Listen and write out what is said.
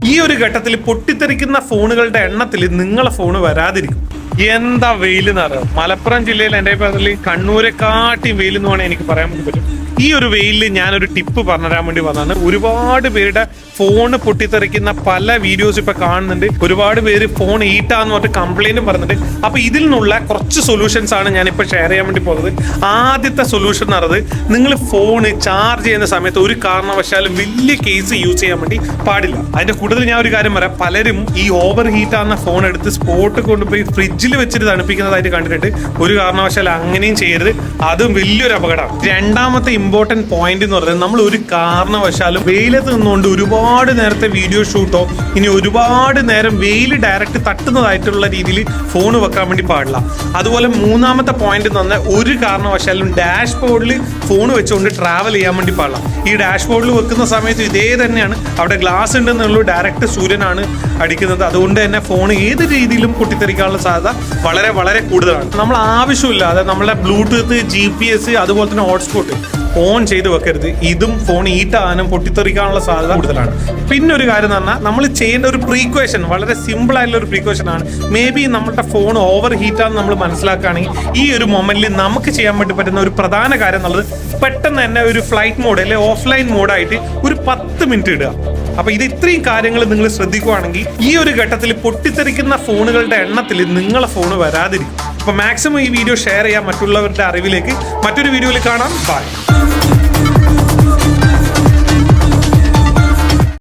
ഈ ഒരു ഘട്ടത്തിൽ പൊട്ടിത്തെറിക്കുന്ന ഫോണുകളുടെ എണ്ണത്തിൽ നിങ്ങളെ ഫോണ് വരാതിരിക്കും. എന്താ വെയിൽ എന്നറിയാം. മലപ്പുറം ജില്ലയിൽ എൻ്റെ പേരിൽ കണ്ണൂരെക്കാട്ടി വെയിൽ എന്ന് വേണമെങ്കിൽ എനിക്ക് പറയാൻ വേണ്ടി പറ്റും. ഈ ഒരു വെയിലിൽ ഞാനൊരു ടിപ്പ് പറഞ്ഞുതരാൻ വേണ്ടി വന്നതാണ്. ഒരുപാട് പേരുടെ ഫോണ് പൊട്ടിത്തെറിക്കുന്ന പല വീഡിയോസ് ഇപ്പൊ കാണുന്നുണ്ട്. ഒരുപാട് പേര് ഫോൺ ഈട്ടാന്ന് പറഞ്ഞിട്ട് കംപ്ലൈന്റും പറയുന്നുണ്ട്. അപ്പൊ ഇതിൽ നിന്നുള്ള കുറച്ച് സൊല്യൂഷൻസ് ആണ് ഞാനിപ്പോ ഷെയർ ചെയ്യാൻ വേണ്ടി പോകുന്നത്. ആദ്യത്തെ സൊല്യൂഷൻ എന്ന് പറയുന്നത്, നിങ്ങൾ ഫോണ് ചാർജ് ചെയ്യുന്ന സമയത്ത് ഒരു കാരണവശാലും വലിയ കേസ് യൂസ് ചെയ്യാൻ വേണ്ടി പാടില്ല. അതിന്റെ കൂടുതൽ ഞാൻ ഒരു കാര്യം പറയാം. പലരും ഈ ഓവർ ഹീറ്റ് ആകുന്ന ഫോൺ എടുത്ത് സ്പോട്ട് കൊണ്ടുപോയി ഫ്രിഡ്ജിൽ വെച്ചിട്ട് തണുപ്പിക്കുന്നതായിട്ട് കണ്ടിട്ടുണ്ട്. ഒരു കാരണവശാലും അങ്ങനെയും ചെയ്യരുത്. അതും വലിയൊരു അപകടമാണ്. രണ്ടാമത്തെ ഇമ്പോർട്ടന്റ് പോയിന്റ് എന്ന് പറയുന്നത്, നമ്മൾ ഒരു കാരണവശാലും വെയിലത്ത് നിന്നുകൊണ്ട് ഒരുപാട് നേരത്തെ വീഡിയോ ഷൂട്ടോ ഇനി ഒരുപാട് നേരം വെയിൽ ഡയറക്റ്റ് തട്ടുന്നതായിട്ടുള്ള രീതിയിൽ ഫോൺ വെക്കാൻ വേണ്ടി പാടില്ല. അതുപോലെ മൂന്നാമത്തെ പോയിന്റ് എന്ന് പറഞ്ഞാൽ, ഒരു കാരണവശാലും ഡാഷ് ബോർഡിൽ ഫോൺ വെച്ചുകൊണ്ട് ട്രാവൽ ചെയ്യാൻ വേണ്ടി പാടില്ല. ഈ ഡാഷ് ബോർഡിൽ വെക്കുന്ന സമയത്ത് ഇതേ തന്നെയാണ്, അവിടെ ഗ്ലാസ് ഉണ്ടെന്നുള്ളൂ, ഡയറക്റ്റ് സൂര്യനാണ് അടിക്കുന്നത്. അതുകൊണ്ട് തന്നെ ഫോൺ ഏത് രീതിയിലും പൊട്ടിത്തെറിക്കാനുള്ള സാധ്യത വളരെ വളരെ കൂടുതലാണ്. നമ്മൾ ആവശ്യമില്ലാതെ നമ്മളെ ബ്ലൂടൂത്ത്, GPS അതുപോലെ തന്നെ ഹോട്ട്സ്പോട്ട് ഓൺ ചെയ്ത് വെക്കരുത്. ഇതും ഫോൺ ഹീറ്റാകാനും പൊട്ടിത്തെറിക്കാനുള്ള സാധ്യത കൂടുതലാണ്. പിന്നെ ഒരു കാര്യം എന്ന് പറഞ്ഞാൽ, നമ്മൾ ചെയ്യേണ്ട ഒരു പ്രീക്വേഷൻ വളരെ സിമ്പിൾ ആയിട്ടുള്ള ഒരു പ്രീക്വേഷൻ ആണ്. മേ ബി നമ്മുടെ ഫോൺ ഓവർ ഹീറ്റാന്ന് നമ്മൾ മനസ്സിലാക്കുകയാണെങ്കിൽ, ഈ ഒരു മൊമെന്റിൽ നമുക്ക് ചെയ്യാൻ വേണ്ടി പറ്റുന്ന ഒരു പ്രധാന കാര്യം എന്നുള്ളത്, പെട്ടെന്ന് തന്നെ ഒരു ഫ്ലൈറ്റ് മോഡ് അല്ലെ ഓഫ്ലൈൻ മോഡായിട്ട് ഒരു 10 മിനിറ്റ് ഇടുക. അപ്പൊ ഇത് ഇത്രയും കാര്യങ്ങൾ നിങ്ങൾ ശ്രദ്ധിക്കുകയാണെങ്കിൽ ഈ ഒരു ഘട്ടത്തിൽ പൊട്ടിത്തെറിക്കുന്ന ഫോണുകളുടെ എണ്ണത്തിൽ നിങ്ങളെ ഫോണ് വരാതിരിക്കും. അപ്പൊ മാക്സിമം ഈ വീഡിയോ ഷെയർ ചെയ്യാം മറ്റുള്ളവരുടെ അറിവിലേക്ക്. മറ്റൊരു വീഡിയോയിൽ കാണാം. ബൈ.